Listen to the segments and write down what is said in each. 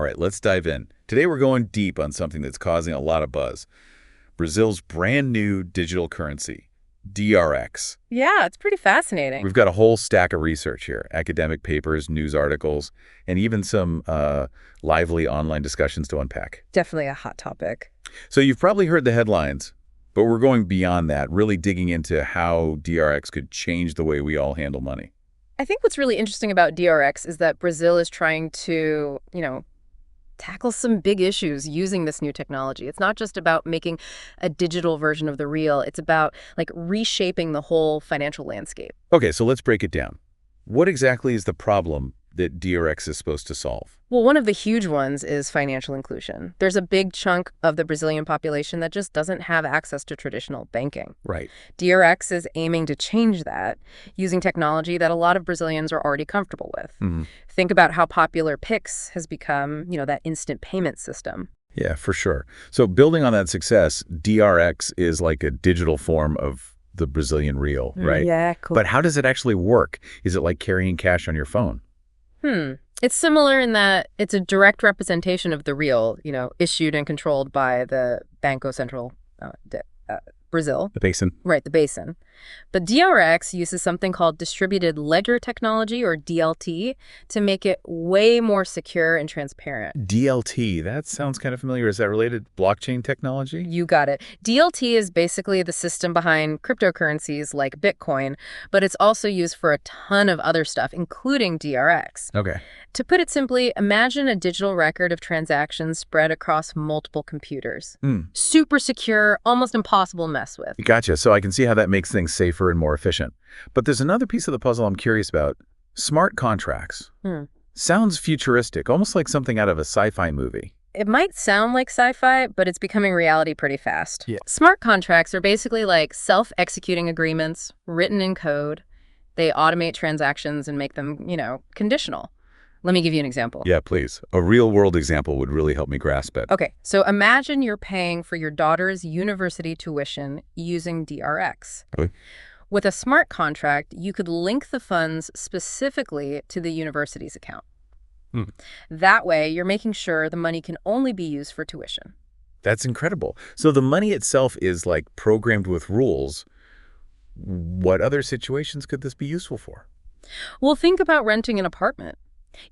right, let's dive in. Today we're going deep on something that's causing a lot of buzz. Brazil's brand new digital currency, DRX. Yeah, it's pretty fascinating. We've got a whole stack of research here, academic papers, news articles, and even some lively online discussions to unpack. Definitely a hot topic. So you've probably heard the headlines, but we're going beyond that, really digging into how DRX could change the way we all handle money. I think what's really interesting about DRX is that Brazil is trying to, tackle some big issues using this new technology. It's not just about making a digital version of the real. It's about reshaping the whole financial landscape. Okay, so let's break it down. What exactly is the problem that DRX is supposed to solve? Well, one of the huge ones is financial inclusion. There's a big chunk of the Brazilian population that just doesn't have access to traditional banking. Right. DRX is aiming to change that using technology that a lot of Brazilians are already comfortable with. Mm-hmm. Think about how popular Pix has become, that instant payment system. Yeah, for sure. So building on that success, DRX is like a digital form of the Brazilian real, right? Yeah, cool. But how does it actually work? Is it like carrying cash on your phone? It's similar in that it's a direct representation of the real, issued and controlled by the Banco Central Brazil. The BACEN? Right, the BACEN. But DRX uses something called distributed ledger technology, or DLT, to make it way more secure and transparent. DLT, that sounds kind of familiar. Is that related to blockchain technology? You got it. DLT is basically the system behind cryptocurrencies like Bitcoin, but it's also used for a ton of other stuff, including DRX. Okay. To put it simply, imagine a digital record of transactions spread across multiple computers. Super secure, almost impossible to mess with. Gotcha. So I can see how that makes things safer and more efficient. But there's another piece of the puzzle I'm curious about. Smart contracts. Sounds futuristic, almost like something out of a sci-fi movie. It might sound like sci-fi, but it's becoming reality pretty fast. Yeah. Smart contracts are basically like self-executing agreements written in code. They automate transactions and make them, conditional. Let me give you an example. Yeah, please. A real-world example would really help me grasp it. Okay, so imagine you're paying for your daughter's university tuition using DRX. Okay. With a smart contract, you could link the funds specifically to the university's account. That way, you're making sure the money can only be used for tuition. That's incredible. So the money itself is like programmed with rules. What other situations could this be useful for? Well, think about renting an apartment.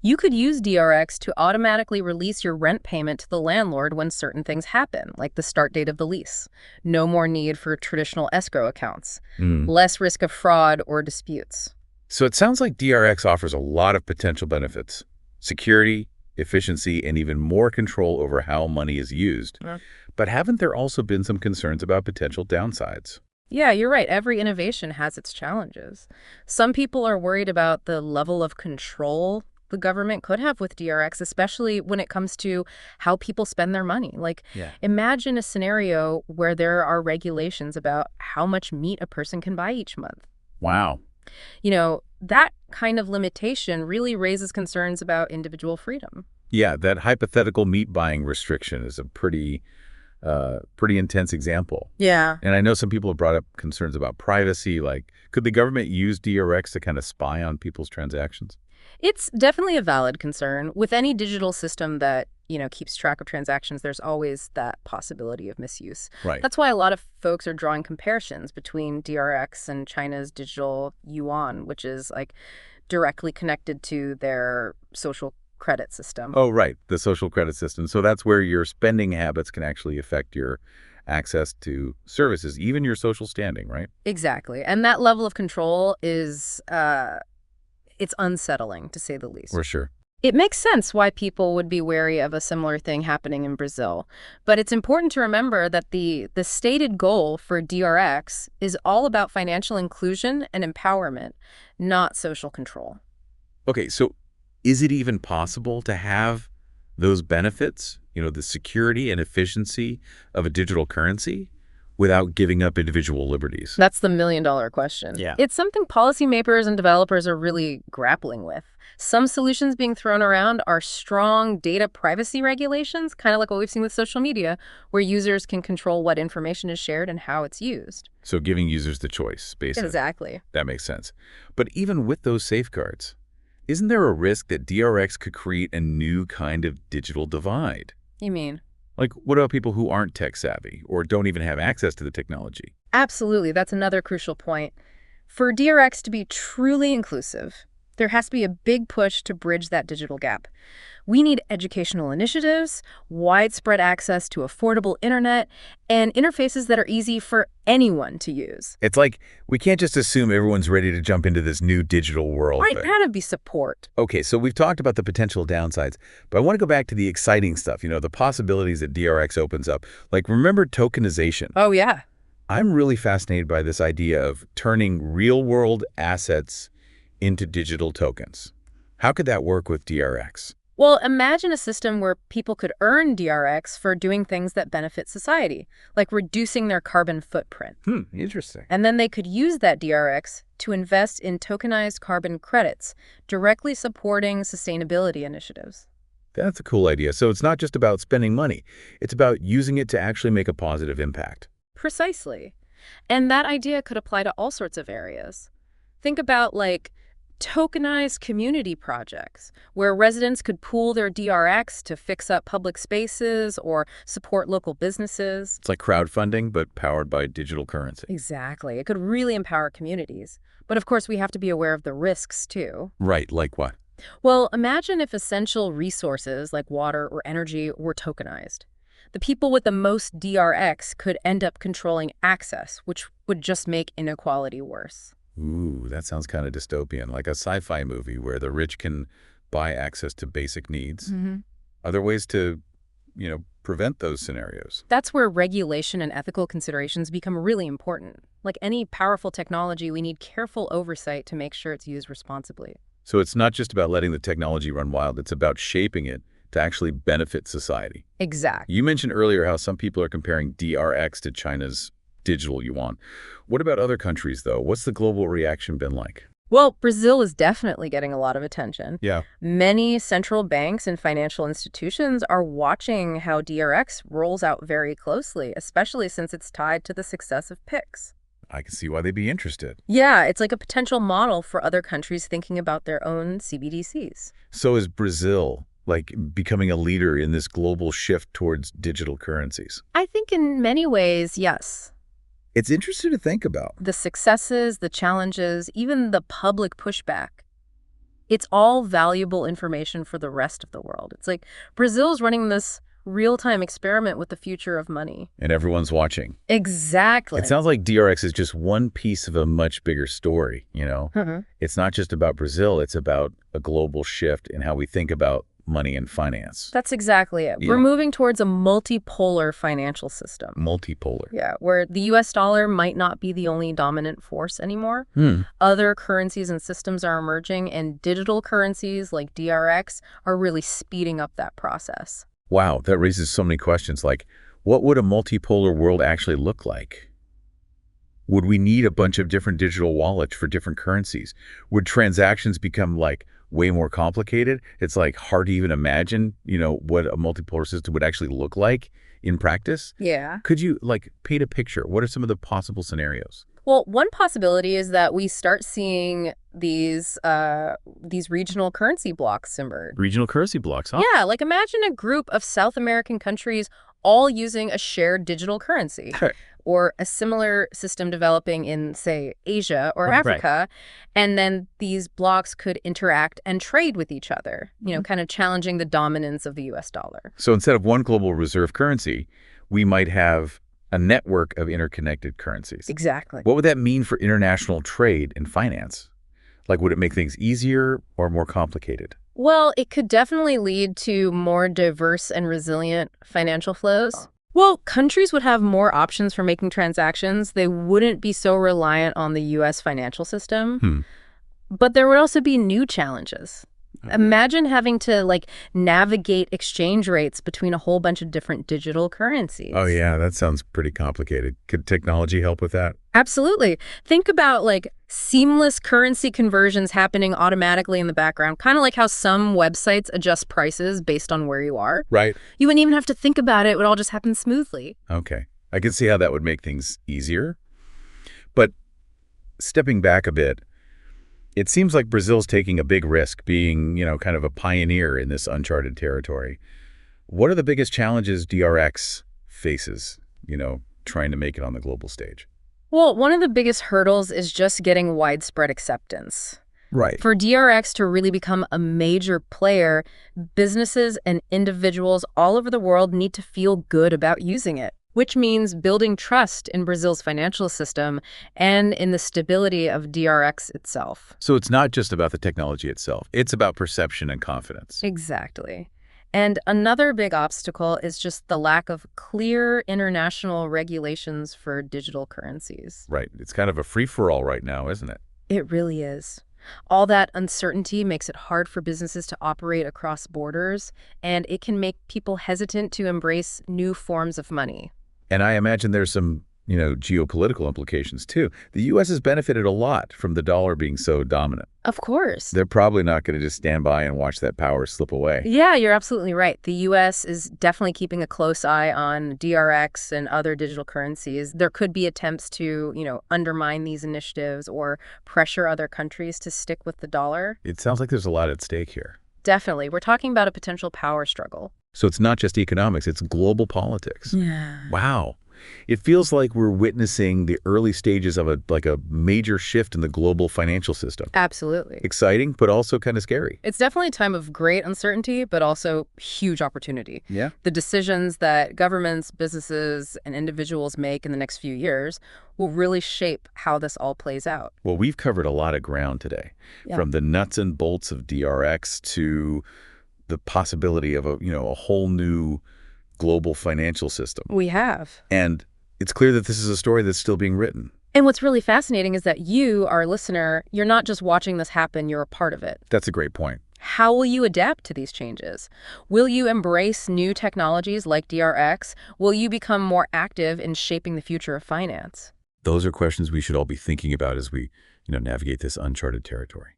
You could use DRX to automatically release your rent payment to the landlord when certain things happen, like the start date of the lease. No more need for traditional escrow accounts. Less risk of fraud or disputes. So it sounds like DRX offers a lot of potential benefits. Security, efficiency, and even more control over how money is used. But haven't there also been some concerns about potential downsides? Yeah, you're right. Every innovation has its challenges. Some people are worried about the level of control the government could have with DRX, especially when it comes to how people spend their money. Imagine a scenario where there are regulations about how much meat a person can buy each month. Wow. That kind of limitation really raises concerns about individual freedom. Yeah, that hypothetical meat buying restriction is a pretty intense example. Yeah. And I know some people have brought up concerns about privacy. Like, could the government use DRX to kind of spy on people's transactions? It's definitely a valid concern. With any digital system that, keeps track of transactions, there's always that possibility of misuse. Right. That's why a lot of folks are drawing comparisons between DRX and China's digital yuan, which is directly connected to their social credit system. Oh, right. The social credit system. So that's where your spending habits can actually affect your access to services, even your social standing, right? Exactly. And that level of control is it's unsettling, to say the least. For sure. It makes sense why people would be wary of a similar thing happening in Brazil. But it's important to remember that the stated goal for DRX is all about financial inclusion and empowerment, not social control. Okay, so is it even possible to have those benefits, the security and efficiency of a digital currency, without giving up individual liberties? That's the million-dollar question. Yeah. It's something policymakers and developers are really grappling with. Some solutions being thrown around are strong data privacy regulations, kind of like what we've seen with social media, where users can control what information is shared and how it's used. So giving users the choice, basically. Exactly. That makes sense. But even with those safeguards, Isn't there a risk that DRX could create a new kind of digital divide? You mean? Like, what about people who aren't tech savvy or don't even have access to the technology? Absolutely. That's another crucial point. For DRX to be truly inclusive, there has to be a big push to bridge that digital gap. We need educational initiatives, widespread access to affordable internet, and interfaces that are easy for anyone to use. It's like we can't just assume everyone's ready to jump into this new digital world. Right, gotta be support. Okay, so we've talked about the potential downsides, but I want to go back to the exciting stuff, the possibilities that DRX opens up. Like, remember tokenization? Oh, yeah. I'm really fascinated by this idea of turning real-world assets into digital tokens. How could that work with DRX? Well, imagine a system where people could earn DRX for doing things that benefit society, like reducing their carbon footprint. Interesting. And then they could use that DRX to invest in tokenized carbon credits, directly supporting sustainability initiatives. That's a cool idea. So it's not just about spending money. It's about using it to actually make a positive impact. Precisely. And that idea could apply to all sorts of areas. Think about, like, tokenized community projects where residents could pool their DRX to fix up public spaces or support local businesses. It's like crowdfunding, but powered by digital currency. Exactly. It could really empower communities. But of course, we have to be aware of the risks, too. Right, like what? Well, imagine if essential resources like water or energy were tokenized. The people with the most DRX could end up controlling access, which would just make inequality worse. Ooh, that sounds kind of dystopian, like a sci-fi movie where the rich can buy access to basic needs. Are there ways to, prevent those scenarios? That's where regulation and ethical considerations become really important. Like any powerful technology, we need careful oversight to make sure it's used responsibly. So it's not just about letting the technology run wild, it's about shaping it to actually benefit society. Exactly. You mentioned earlier how some people are comparing DRX to China's digital yuan. What about other countries, though? What's the global reaction been like? Well, Brazil is definitely getting a lot of attention. Yeah. Many central banks and financial institutions are watching how DRX rolls out very closely, especially since it's tied to the success of PIX. I can see why they'd be interested. Yeah, it's like a potential model for other countries thinking about their own CBDCs. So is Brazil, becoming a leader in this global shift towards digital currencies? I think in many ways, yes. It's interesting to think about. The successes, the challenges, even the public pushback. It's all valuable information for the rest of the world. It's like Brazil's running this real-time experiment with the future of money. And everyone's watching. Exactly. It sounds like DRX is just one piece of a much bigger story, It's not just about Brazil, it's about a global shift in how we think about money and finance. That's exactly it. Yeah. We're moving towards a multipolar financial system. Multipolar. Yeah, where the US dollar might not be the only dominant force anymore. Other currencies and systems are emerging, and digital currencies like DRX are really speeding up that process. Wow, that raises so many questions, like, what would a multipolar world actually look like? Would we need a bunch of different digital wallets for different currencies? Would transactions become, way more complicated? It's, hard to even imagine, what a multipolar system would actually look like in practice. Yeah. Could you, paint a picture? What are some of the possible scenarios? Well, one possibility is that we start seeing these regional currency blocks emerge. Regional currency blocks, huh? Yeah, imagine a group of South American countries all using a shared digital currency. Or a similar system developing in, say, Asia or Africa. And then these blocks could interact and trade with each other, kind of challenging the dominance of the US dollar. So instead of one global reserve currency, we might have a network of interconnected currencies. Exactly. What would that mean for international trade and finance? Would it make things easier or more complicated? Well, it could definitely lead to more diverse and resilient financial flows. Well, countries would have more options for making transactions. They wouldn't be so reliant on the U.S. financial system. But there would also be new challenges. Imagine having to, navigate exchange rates between a whole bunch of different digital currencies. Oh, yeah, that sounds pretty complicated. Could technology help with that? Absolutely. Think about, seamless currency conversions happening automatically in the background, kind of like how some websites adjust prices based on where you are. Right. You wouldn't even have to think about it. It would all just happen smoothly. Okay. I can see how that would make things easier. But stepping back a bit, It seems like Brazil's taking a big risk, being, kind of a pioneer in this uncharted territory. What are the biggest challenges DRX faces, trying to make it on the global stage? Well, one of the biggest hurdles is just getting widespread acceptance. Right. For DRX to really become a major player, businesses and individuals all over the world need to feel good about using it, which means building trust in Brazil's financial system and in the stability of DRX itself. So it's not just about the technology itself. It's about perception and confidence. Exactly. And another big obstacle is just the lack of clear international regulations for digital currencies. Right. It's kind of a free-for-all right now, isn't it? It really is. All that uncertainty makes it hard for businesses to operate across borders, and it can make people hesitant to embrace new forms of money. And I imagine there's some, geopolitical implications too. The U.S. has benefited a lot from the dollar being so dominant. Of course. They're probably not going to just stand by and watch that power slip away. Yeah, you're absolutely right. The U.S. is definitely keeping a close eye on DRX and other digital currencies. There could be attempts to, undermine these initiatives or pressure other countries to stick with the dollar. It sounds like there's a lot at stake here. Definitely. We're talking about a potential power struggle. So it's not just economics, it's global politics. Yeah. Wow. It feels like we're witnessing the early stages of a major shift in the global financial system. Absolutely. Exciting, but also kind of scary. It's definitely a time of great uncertainty, but also huge opportunity. Yeah. The decisions that governments, businesses, and individuals make in the next few years will really shape how this all plays out. Well, we've covered a lot of ground today, from the nuts and bolts of DRX to the possibility of a whole new global financial system. We have. And it's clear that this is a story that's still being written. And what's really fascinating is that you, our listener, you're not just watching this happen, you're a part of it. That's a great point. How will you adapt to these changes? Will you embrace new technologies like DRX? Will you become more active in shaping the future of finance? Those are questions we should all be thinking about as we, navigate this uncharted territory.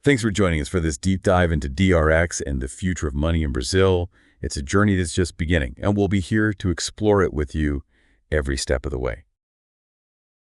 Thanks for joining us for this deep dive into DRX and the future of money in Brazil. It's a journey that's just beginning, and we'll be here to explore it with you every step of the way.